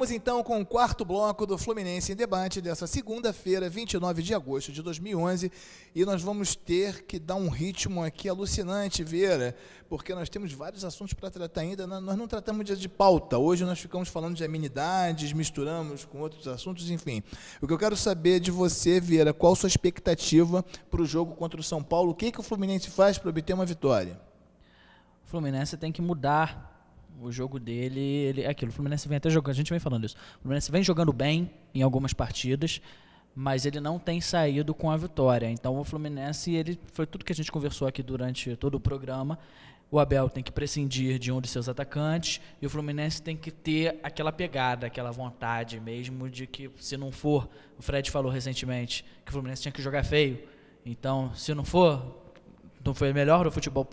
Vamos então com o quarto bloco do Fluminense em Debate dessa segunda-feira, 29 de agosto de 2011, e nós vamos ter que dar um ritmo aqui alucinante, Vieira, porque nós temos vários assuntos para tratar ainda, nós não tratamos de pauta, hoje nós ficamos falando de amenidades, misturamos com outros assuntos, enfim. O que eu quero saber de você, Vieira, qual a sua expectativa para o jogo contra o São Paulo, o que o Fluminense faz para obter uma vitória? O Fluminense tem que mudar o jogo dele, é aquilo, o Fluminense vem até jogando, a gente vem falando isso, o Fluminense vem jogando bem em algumas partidas, mas ele não tem saído com a vitória. Então o Fluminense, foi tudo que a gente conversou aqui durante todo o programa, o Abel tem que prescindir de um de seus atacantes e o Fluminense tem que ter aquela pegada, aquela vontade mesmo de que, se não for, o Fred falou recentemente que o Fluminense tinha que jogar feio, então se não for, não foi melhor futebol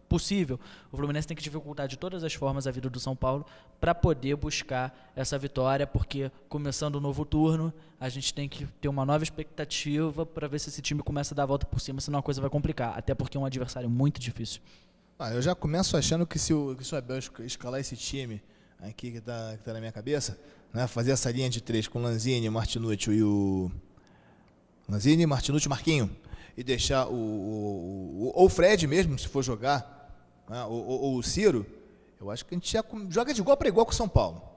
possível, o Fluminense tem que dificultar de todas as formas a vida do São Paulo para poder buscar essa vitória, porque começando o novo turno, a gente tem que ter uma nova expectativa para ver se esse time começa a dar a volta por cima, senão a coisa vai complicar, até porque é um adversário muito difícil. Eu já começo achando que se o Abel escalar esse time aqui que tá na minha cabeça, né, fazer essa linha de três com Lanzini, Martinútil e o Lanzini, Martinútil, Marquinho, e deixar ou o Fred mesmo, se for jogar, né, ou o Ciro, eu acho que a gente já joga de igual para igual com o São Paulo.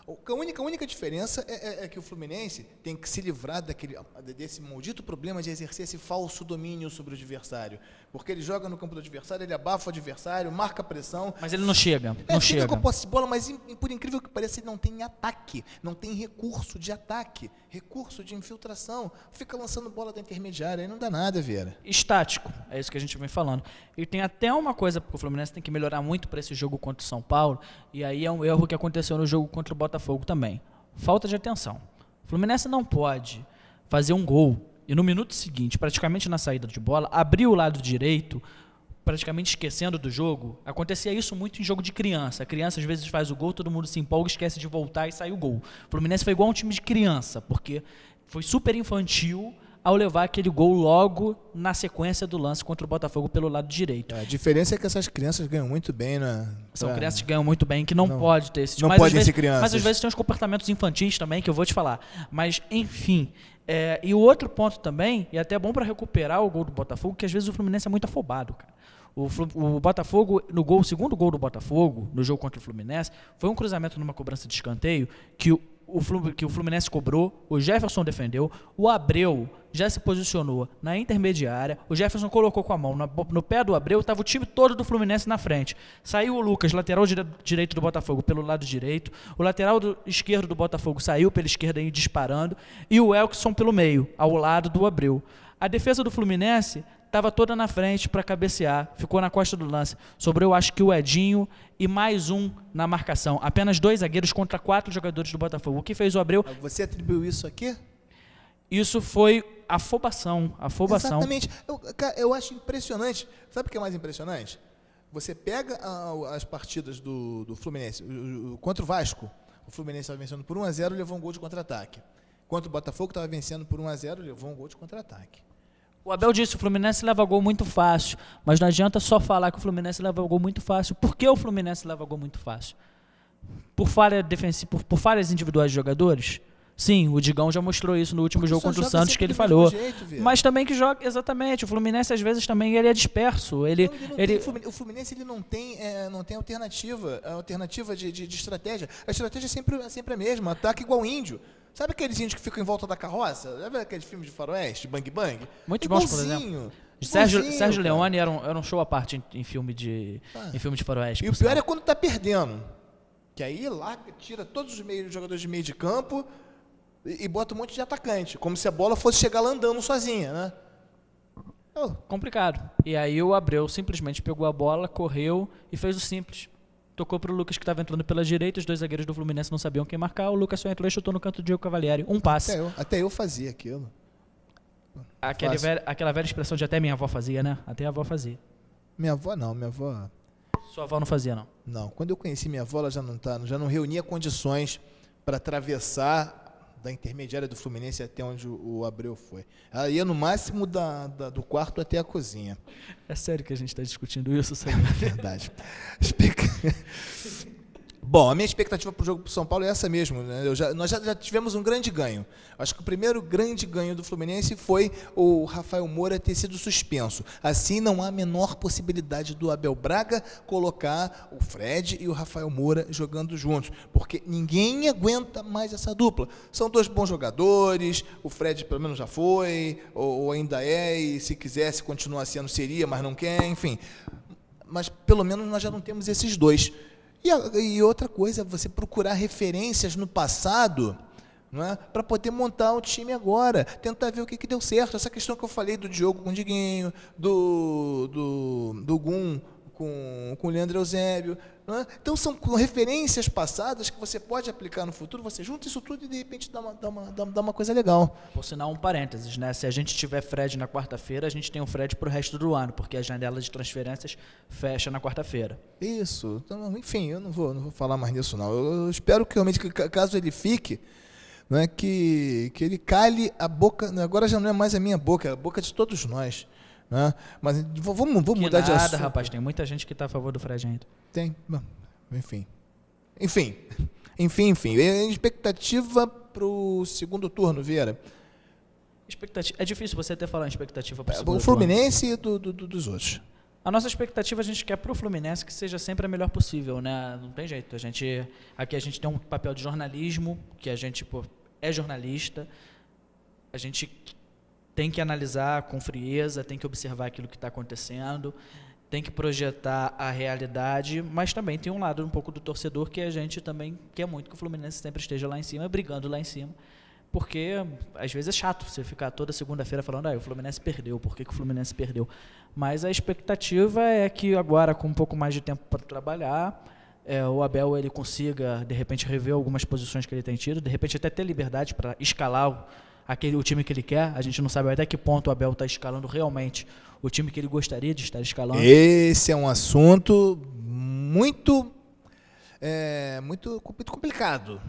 A única diferença é que o Fluminense tem que se livrar desse maldito problema de exercer esse falso domínio sobre o adversário. Porque ele joga no campo do adversário, ele abafa o adversário, marca a pressão. Mas ele não chega. Fica com a posse de bola, mas por incrível que pareça, ele não tem ataque. Não tem recurso de ataque, recurso de infiltração. Fica lançando bola da intermediária, aí não dá nada, Vieira. Estático, é isso que a gente vem falando. E tem até uma coisa que o Fluminense tem que melhorar muito para esse jogo contra o São Paulo, e aí é um erro que aconteceu no jogo contra o Botafogo também. Falta de atenção. O Fluminense não pode fazer um gol e no minuto seguinte, praticamente na saída de bola, abrir o lado direito, praticamente esquecendo do jogo. Acontecia isso muito em jogo de criança. A criança às vezes faz o gol, todo mundo se empolga, esquece de voltar e sai o gol. O Fluminense foi igual um time de criança, porque foi super infantil ao levar aquele gol logo na sequência do lance contra o Botafogo pelo lado direito. A diferença é que essas crianças ganham muito bem, né? São crianças que ganham muito bem, que não pode ter esse tipo. Não podem ser crianças. Mas às vezes tem uns comportamentos infantis também, que eu vou te falar. Mas, enfim. E o outro ponto também, e até é bom para recuperar o gol do Botafogo, que às vezes o Fluminense é muito afobado, cara. O Botafogo, o segundo gol do Botafogo, no jogo contra o Fluminense, foi um cruzamento numa cobrança de escanteio que o Fluminense cobrou, o Jefferson defendeu, o Abreu já se posicionou na intermediária, o Jefferson colocou com a mão no pé do Abreu, estava o time todo do Fluminense na frente. Saiu o Lucas, lateral direito do Botafogo, pelo lado direito, o lateral esquerdo do Botafogo saiu pela esquerda aí disparando, e o Elkson pelo meio, ao lado do Abreu. A defesa do Fluminense estava toda na frente para cabecear, ficou na costa do lance. Sobrou, acho que o Edinho e mais um na marcação. Apenas 2 zagueiros contra 4 jogadores do Botafogo. O que fez o Abreu? Você atribuiu isso aqui? Isso foi afobação. Exatamente. Eu acho impressionante. Sabe o que é mais impressionante? Você pega as partidas do Fluminense. Contra o Vasco, o Fluminense estava vencendo por 1-0 e levou um gol de contra-ataque. Contra o Botafogo, estava vencendo por 1-0 e levou um gol de contra-ataque. O Abel disse que o Fluminense leva gol muito fácil, mas não adianta só falar que o Fluminense leva gol muito fácil. Por que o Fluminense leva gol muito fácil? Por falhas individuais de jogadores? Sim, o Digão já mostrou isso no último jogo contra o Santos, que ele falhou. Mas também que joga, exatamente, o Fluminense às vezes também ele é disperso. O Fluminense ele não tem alternativa de estratégia. A estratégia é sempre a mesma, ataque igual índio. Sabe aqueles índios que ficam em volta da carroça? Já viu aqueles filmes de faroeste, Bang Bang? Muito bons, por exemplo. Sérgio Leone era um show à parte em filme de faroeste. E o pior é quando tá perdendo. Que aí larga, tira todos os jogadores de meio de campo e bota um monte de atacante. Como se a bola fosse chegar lá andando sozinha, né? Complicado. E aí o Abreu simplesmente pegou a bola, correu e fez o simples. Tocou para o Lucas, que estava entrando pela direita, os 2 zagueiros do Fluminense não sabiam quem marcar, o Lucas só entrou e chutou no canto do Diego Cavalieri. Um passe. Até eu fazia aquilo. Aquela velha expressão de até minha avó fazia, né? Até a avó fazia. Minha avó não, Sua avó não fazia, não? Não, quando eu conheci minha avó, ela já não reunia condições para atravessar da intermediária do Fluminense até onde o Abreu foi. Ela ia no máximo do quarto até a cozinha. É sério que a gente está discutindo isso? É verdade. Bom, a minha expectativa para o jogo do São Paulo é essa mesmo, né? Nós já tivemos um grande ganho. Acho que o primeiro grande ganho do Fluminense foi o Rafael Moura ter sido suspenso. Assim, não há a menor possibilidade do Abel Braga colocar o Fred e o Rafael Moura jogando juntos, porque ninguém aguenta mais essa dupla. São dois bons jogadores, o Fred pelo menos já foi, ou ainda é, e se quisesse continuar sendo seria, mas não quer, enfim. Mas pelo menos nós já não temos esses dois. E outra coisa, você procurar referências no passado, não é? Para poder montar o time agora, tentar ver o que deu certo. Essa questão que eu falei do Diogo com o Diguinho, do Gum com o Leandro Eusébio. Não é? Então são referências passadas que você pode aplicar no futuro, você junta isso tudo e de repente dá uma coisa legal. Por sinal, um parênteses, né? Se a gente tiver Fred na quarta-feira, a gente tem o Fred para o resto do ano, porque a janela de transferências fecha na quarta-feira. Isso. Então, enfim, eu não vou falar mais nisso, não. Eu espero que realmente, caso ele fique, não é, que ele cale a boca, agora já não é mais a minha boca, é a boca de todos nós. Né? Mas vamos mudar de assunto. Nada, rapaz, tem muita gente que está a favor do Fred ainda. Tem, enfim. Expectativa para o segundo turno, Vieira? É difícil você até falar em expectativa para o segundo turno. O Fluminense e dos outros. A nossa expectativa, a gente quer para o Fluminense que seja sempre a melhor possível, né? Não tem jeito. Aqui a gente tem um papel de jornalismo, que a gente é jornalista, a gente tem que analisar com frieza, tem que observar aquilo que está acontecendo, tem que projetar a realidade, mas também tem um lado um pouco do torcedor que a gente também quer muito que o Fluminense sempre esteja lá em cima, brigando lá em cima, porque às vezes é chato você ficar toda segunda-feira falando, o Fluminense perdeu, por que o Fluminense perdeu? Mas a expectativa é que agora, com um pouco mais de tempo para trabalhar, o Abel ele consiga, de repente, rever algumas posições que ele tem tido, de repente até ter liberdade para escalar o time que ele quer. A gente não sabe até que ponto o Abel está escalando realmente o time que ele gostaria de estar escalando. Esse é um assunto muito complicado.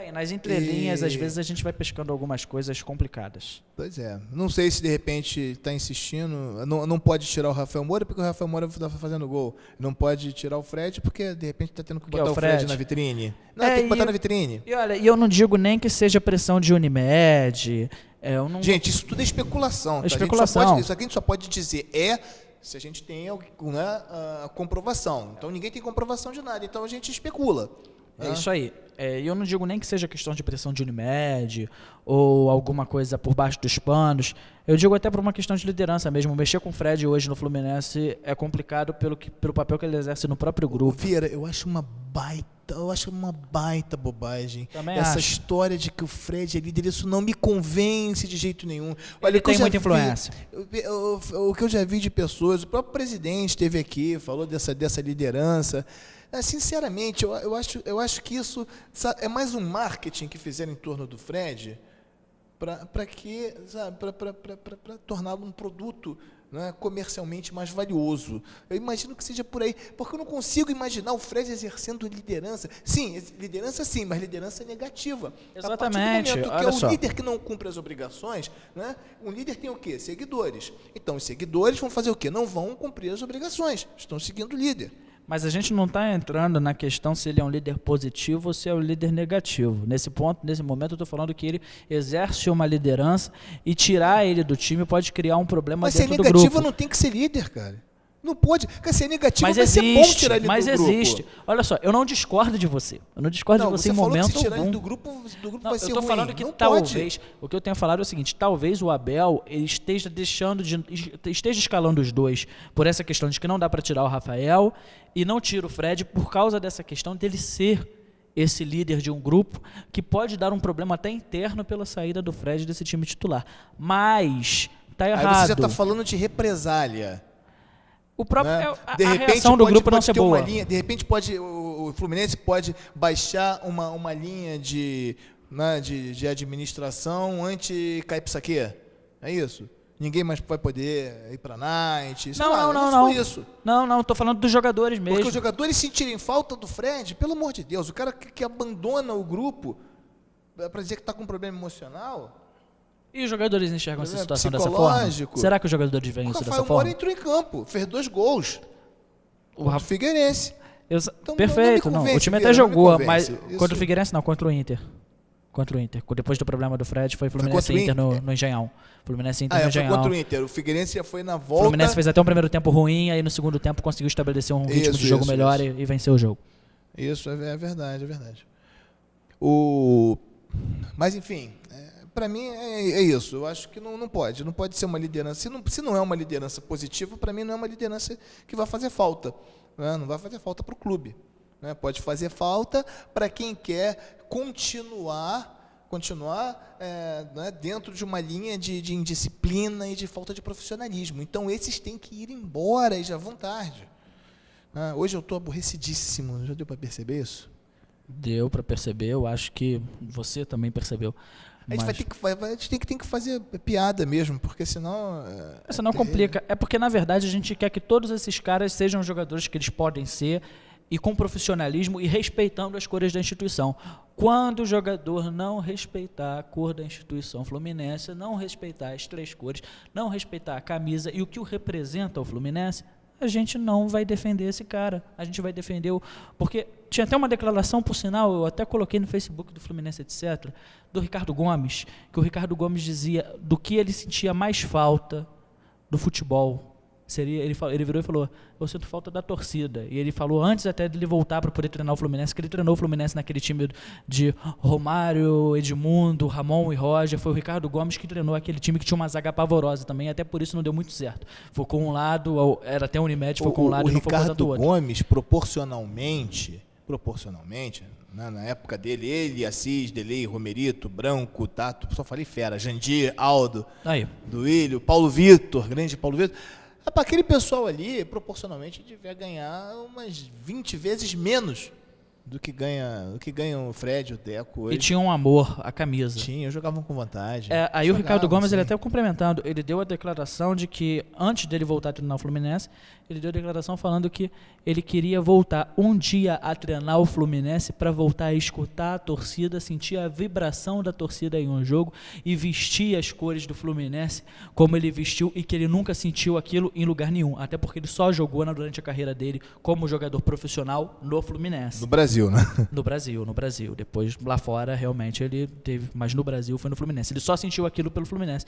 E nas entrelinhas, às vezes, a gente vai pescando algumas coisas complicadas. Pois é. Não sei se, de repente, está insistindo. Não pode tirar o Rafael Moura, porque o Rafael Moura está fazendo gol. Não pode tirar o Fred, porque, de repente, está tendo que botar o Fred na vitrine. Não, tem que botar na vitrine. E olha, eu não digo nem que seja pressão de Unimed. Gente, isso tudo é especulação. Tá? Especulação. Isso aqui a gente só pode dizer se a gente tem a comprovação. Então, ninguém tem comprovação de nada. Então, a gente especula. É isso aí. Eu não digo nem que seja questão de pressão de Unimed ou alguma coisa por baixo dos panos. Eu digo até por uma questão de liderança mesmo. Mexer com o Fred hoje no Fluminense é complicado pelo papel que ele exerce no próprio grupo. Vieira, eu acho uma baita bobagem. Também essa acho. História de que o Fred é líder, isso não me convence de jeito nenhum. Olha, ele tem muita influência. O que eu já vi de pessoas, o próprio presidente esteve aqui, falou dessa liderança. Sinceramente, eu acho que isso é mais um marketing que fizeram em torno do Fred para torná-lo um produto, né, comercialmente mais valioso. Eu imagino que seja por aí, porque eu não consigo imaginar o Fred exercendo liderança. Sim, mas liderança negativa. Exatamente. A partir do momento que é um líder que não cumpre as obrigações, né, um líder tem o quê? Seguidores. Então, os seguidores vão fazer o quê? Não vão cumprir as obrigações. Estão seguindo o líder. Mas a gente não está entrando na questão se ele é um líder positivo ou se é um líder negativo. Nesse momento, eu estou falando que ele exerce uma liderança e tirar ele do time pode criar um problema dentro do grupo. Mas ser negativo não tem que ser líder, cara. Não pode. Porque ser negativo vai ser bom tirar ele do grupo. Mas existe. Olha só, eu não discordo de você. Eu não discordo de você em momento algum. Se tirar ele do grupo vai ser ruim. Eu estou falando que não talvez, pode. o que eu tenho falado é o seguinte, talvez o Abel ele esteja escalando os dois por essa questão de que não dá para tirar o Rafael e não tira o Fred por causa dessa questão dele ser esse líder de um grupo que pode dar um problema até interno pela saída do Fred desse time titular. Mas tá errado. Aí você já está falando de represália. O próprio, né? A reação do grupo não ser boa. De repente o Fluminense pode baixar uma linha de administração anti-Caipsaque. É isso? Ninguém mais vai poder ir para a night. Não. Isso. Não, estou falando dos jogadores mesmo. Porque os jogadores sentirem falta do Fred, pelo amor de Deus, o cara que abandona o grupo para dizer que está com um problema emocional. E os jogadores enxergam essa situação dessa forma? Será que os jogadores veem isso dessa forma? O Rafael Moura entrou em campo, fez 2 gols. O Rafa Figueirense. Então, Perfeito, não me não. O convence, time até Vieira, não me jogou, convence. mas Isso- contra o Figueirense não, contra o Inter. Contra o Inter. Depois do problema do Fred, foi Fluminense e contra o Inter no Engenhão. Fluminense e Inter no foi Engenhão. contra o Inter. O Figueirense já foi na O volta. Fluminense fez até um primeiro tempo ruim, aí no segundo tempo conseguiu estabelecer um ritmo de jogo melhor e venceu o jogo. Isso, é verdade, é verdade. Mas, enfim, para mim é isso. Eu acho que não pode ser uma liderança. Se não é uma liderança positiva, para mim não é uma liderança que vai fazer falta. Né? Não vai fazer falta para o clube. Né? Pode fazer falta para quem quer continuar né, dentro de uma linha de indisciplina e de falta de profissionalismo. Então, esses têm que ir embora e já vão tarde. Hoje eu estou aborrecidíssimo. Já deu para perceber isso? Deu para perceber, eu acho que você também percebeu. A gente tem que fazer piada mesmo, porque senão... Senão complica. É porque, na verdade, a gente quer que todos esses caras sejam jogadores que eles podem ser e com profissionalismo e respeitando as cores da instituição. Quando o jogador não respeitar a cor da instituição fluminense, não respeitar as 3 cores, não respeitar a camisa e o que o representa o Fluminense, a gente não vai defender esse cara. A gente vai defender o... Porque tinha até uma declaração, por sinal, eu até coloquei no Facebook do Fluminense, etc., do Ricardo Gomes, que o Ricardo Gomes dizia do que ele sentia mais falta do futebol. Ele virou e falou, eu sinto falta da torcida. E ele falou, antes até de ele voltar para poder treinar o Fluminense, que ele treinou o Fluminense naquele time de Romário, Edmundo, Ramon e Roger. Foi o Ricardo Gomes que treinou aquele time que tinha uma zaga pavorosa também, até por isso não deu muito certo. Focou um lado, era até a Unimed, focou um lado e não focou tanto o outro. O Ricardo Gomes, proporcionalmente, né, na época dele, ele, Assis, Delei, Romerito, Branco, Tato, só falei fera, Jandir, Aldo, Duílio, Paulo Vitor, grande Paulo Vitor. Para aquele pessoal ali, proporcionalmente, devia ganhar umas 20 vezes menos do que ganha o Fred, o Deco hoje. E tinha um amor à camisa. Tinha, jogavam com vantagem. Aí o Ricardo Gomes, ele até complementando, ele deu a declaração de que, antes dele voltar a treinar o Fluminense, ele deu a declaração falando que ele queria voltar um dia a treinar o Fluminense para voltar a escutar a torcida, sentir a vibração da torcida em um jogo e vestir as cores do Fluminense como ele vestiu e que ele nunca sentiu aquilo em lugar nenhum, até porque ele só jogou durante a carreira dele como jogador profissional no Fluminense. No Brasil, né? No Brasil. Depois, lá fora, realmente, ele teve, mas no Brasil foi no Fluminense. Ele só sentiu aquilo pelo Fluminense.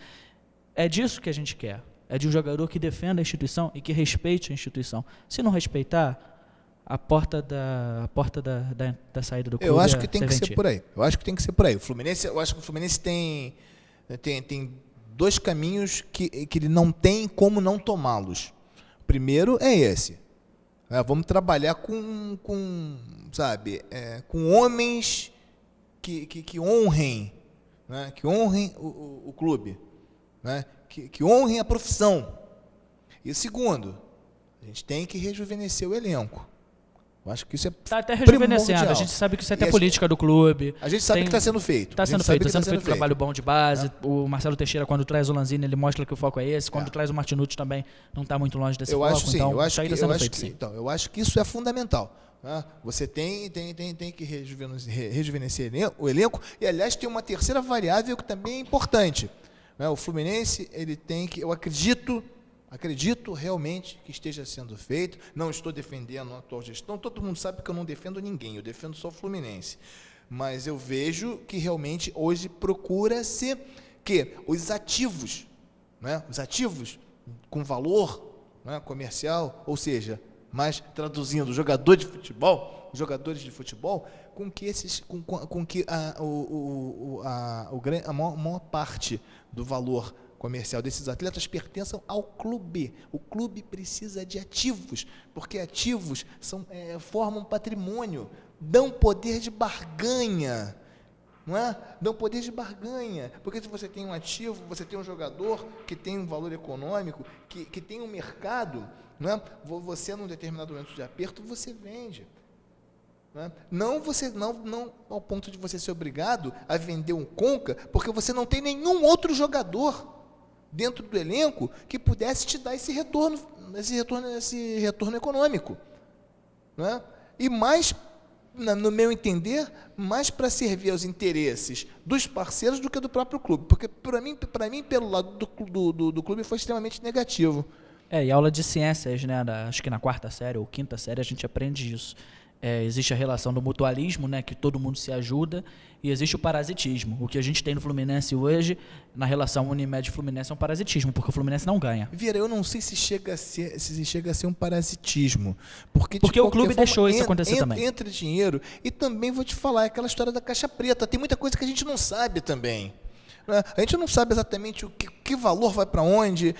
É disso que a gente quer. É de um jogador que defenda a instituição e que respeite a instituição. Se não respeitar, a porta da saída do clube eu acho que tem que ser por aí. Eu acho que o Fluminense tem 2 caminhos que ele não tem como não tomá-los. O primeiro é esse. Vamos trabalhar com homens que honrem, né? Que honrem o clube, né? Que honrem a profissão. E segundo, a gente tem que rejuvenescer o elenco. Eu acho que isso é está até rejuvenescendo. primordial. A gente sabe que isso é até política do clube. A gente sabe que está sendo feito. Está sendo feito um trabalho bom de base. O Marcelo Teixeira, quando traz o Lanzini, ele mostra que o foco é esse. Quando traz o Martinucci também, não está muito longe desse foco. Eu acho que isso é fundamental. Né? Você tem que rejuvenescer o elenco. E, aliás, tem uma terceira variável que também é importante. Né? O Fluminense, ele tem que... Eu acredito realmente que esteja sendo feito. Não estou defendendo a atual gestão. Todo mundo sabe que eu não defendo ninguém. Eu defendo só o Fluminense. Mas eu vejo que realmente hoje procura-se que os ativos, né, os ativos com valor, né, comercial, ou seja, mais traduzindo, jogadores de futebol, com que a maior parte do valor comercial desses atletas pertençam ao clube. O clube precisa de ativos, porque ativos formam patrimônio, dão poder de barganha, não é? Dão poder de barganha, porque se você tem um ativo, você tem um jogador que tem um valor econômico, que tem um mercado, não é? Você, num determinado momento de aperto, você vende. Não ao ponto de você ser obrigado a vender um Conca, porque você não tem nenhum outro jogador dentro do elenco que pudesse te dar esse retorno econômico. Né? E mais, no meu entender, mais para servir aos interesses dos parceiros do que do próprio clube. Porque, para mim pelo lado do clube, foi extremamente negativo. E aula de ciências, né? Acho que na 4ª série ou 5ª série a gente aprende isso. Existe a relação do mutualismo, né? Que todo mundo se ajuda, e existe o parasitismo. O que a gente tem no Fluminense hoje, na relação Unimed e Fluminense, é um parasitismo, porque o Fluminense não ganha. Vieira, eu não sei se chega a ser um parasitismo. Porque o clube deixou isso acontecer também. Entra dinheiro, e também vou te falar, aquela história da caixa preta. Tem muita coisa que a gente não sabe também. A gente não sabe exatamente que valor vai para onde,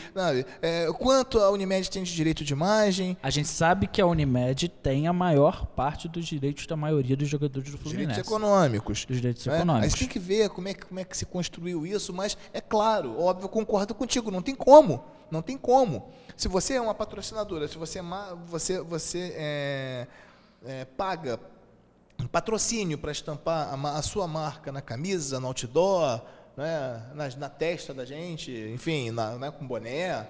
quanto a Unimed tem de direito de imagem. A gente sabe que a Unimed tem a maior parte dos direitos da maioria dos jogadores do Fluminense. Direitos econômicos. Dos direitos econômicos. A gente tem que ver como é que se construiu isso, mas é claro, óbvio, eu concordo contigo, não tem como. Não tem como. Se você é uma patrocinadora, se você paga um patrocínio para estampar a sua marca na camisa, no outdoor, né, na testa da gente, enfim, com boné,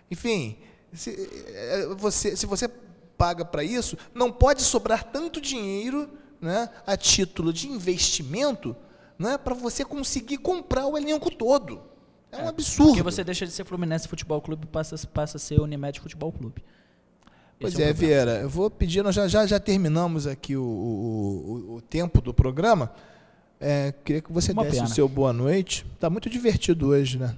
enfim, se você paga para isso, não pode sobrar tanto dinheiro, né, a título de investimento, né, para você conseguir comprar o elenco todo. É um absurdo. Porque você deixa de ser Fluminense Futebol Clube e passa a ser Unimed Futebol Clube. Pois Vieira, eu vou pedir, nós já terminamos aqui o tempo do programa. Queria que você desse o seu boa noite. Está muito divertido hoje, né?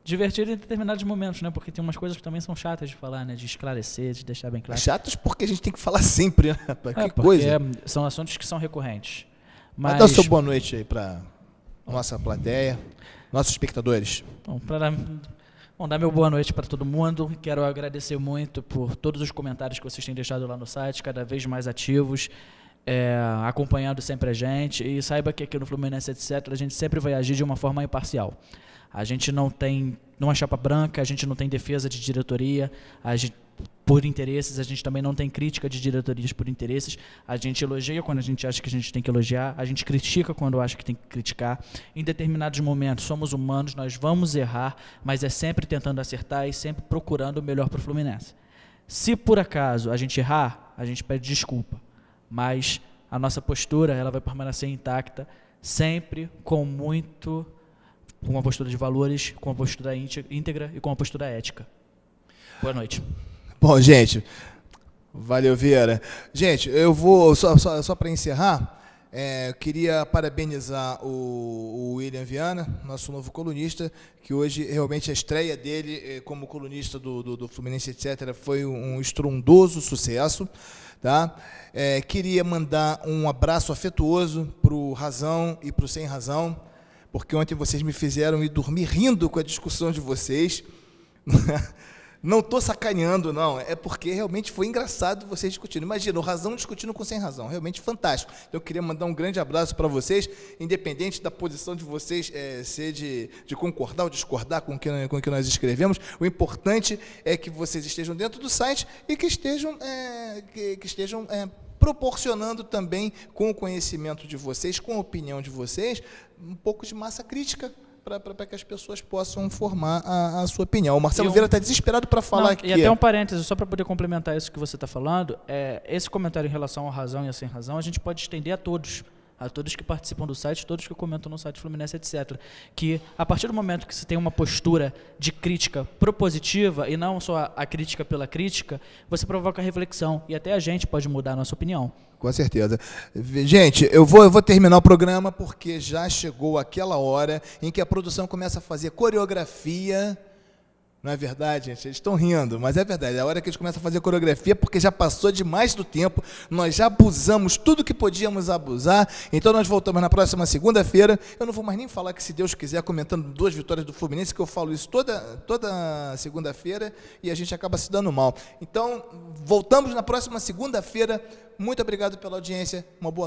Divertido em determinados momentos, né? Porque tem umas coisas que também são chatas de falar, né? De esclarecer, de deixar bem claro. Chatas porque a gente tem que falar sempre, né? Que coisa. São assuntos que são recorrentes. Mas dá o seu boa noite aí para nossa plateia, nossos espectadores. Bom, dar meu boa noite para todo mundo. Quero agradecer muito por todos os comentários que vocês têm deixado lá no site, cada vez mais ativos. Acompanhando sempre a gente, e saiba que aqui no Fluminense, etc., a gente sempre vai agir de uma forma imparcial. A gente não é chapa branca, a gente não tem defesa de diretoria, por interesses, a gente também não tem crítica de diretorias por interesses, a gente elogia quando a gente acha que a gente tem que elogiar, a gente critica quando acha que tem que criticar. Em determinados momentos, somos humanos, nós vamos errar, mas é sempre tentando acertar e sempre procurando o melhor para o Fluminense. Se por acaso a gente errar, a gente pede desculpa. Mas a nossa postura ela vai permanecer intacta, sempre com uma postura de valores, com uma postura íntegra e com uma postura ética. Boa noite. Bom, gente, valeu, Vieira. Gente, eu vou, só para encerrar, eu queria parabenizar o William Viana, nosso novo colunista, que hoje realmente a estreia dele como colunista do Fluminense, etc., foi um estrondoso sucesso. Tá? Queria mandar um abraço afetuoso para o Razão e para o Sem Razão, porque ontem vocês me fizeram ir dormir rindo com a discussão de vocês. Não estou sacaneando, não. É porque realmente foi engraçado vocês discutindo. Imagina, o Razão discutindo com o Sem Razão. Realmente fantástico. Então, eu queria mandar um grande abraço para vocês, independente da posição de vocês ser de concordar ou discordar com o que nós escrevemos. O importante é que vocês estejam dentro do site e que estejam proporcionando também, com o conhecimento de vocês, com a opinião de vocês, um pouco de massa crítica para que as pessoas possam formar a sua opinião. O Marcelo Vieira está desesperado para falar aqui. E até um parênteses, só para poder complementar isso que você está falando, esse comentário em relação ao Razão e a Sem Razão, a gente pode estender a todos que participam do site, todos que comentam no site Fluminense, etc. Que, a partir do momento que você tem uma postura de crítica propositiva, e não só a crítica pela crítica, você provoca reflexão, e até a gente pode mudar a nossa opinião. Com certeza. Gente, eu vou terminar o programa, porque já chegou aquela hora em que a produção começa a fazer coreografia. Não é verdade, gente? Eles estão rindo, mas é verdade. É a hora que eles começam a fazer coreografia, porque já passou demais do tempo, nós já abusamos tudo que podíamos abusar, então nós voltamos na próxima segunda-feira. Eu não vou mais nem falar que, se Deus quiser, comentando 2 vitórias do Fluminense, que eu falo isso toda segunda-feira, e a gente acaba se dando mal. Então, voltamos na próxima segunda-feira. Muito obrigado pela audiência, uma boa noite.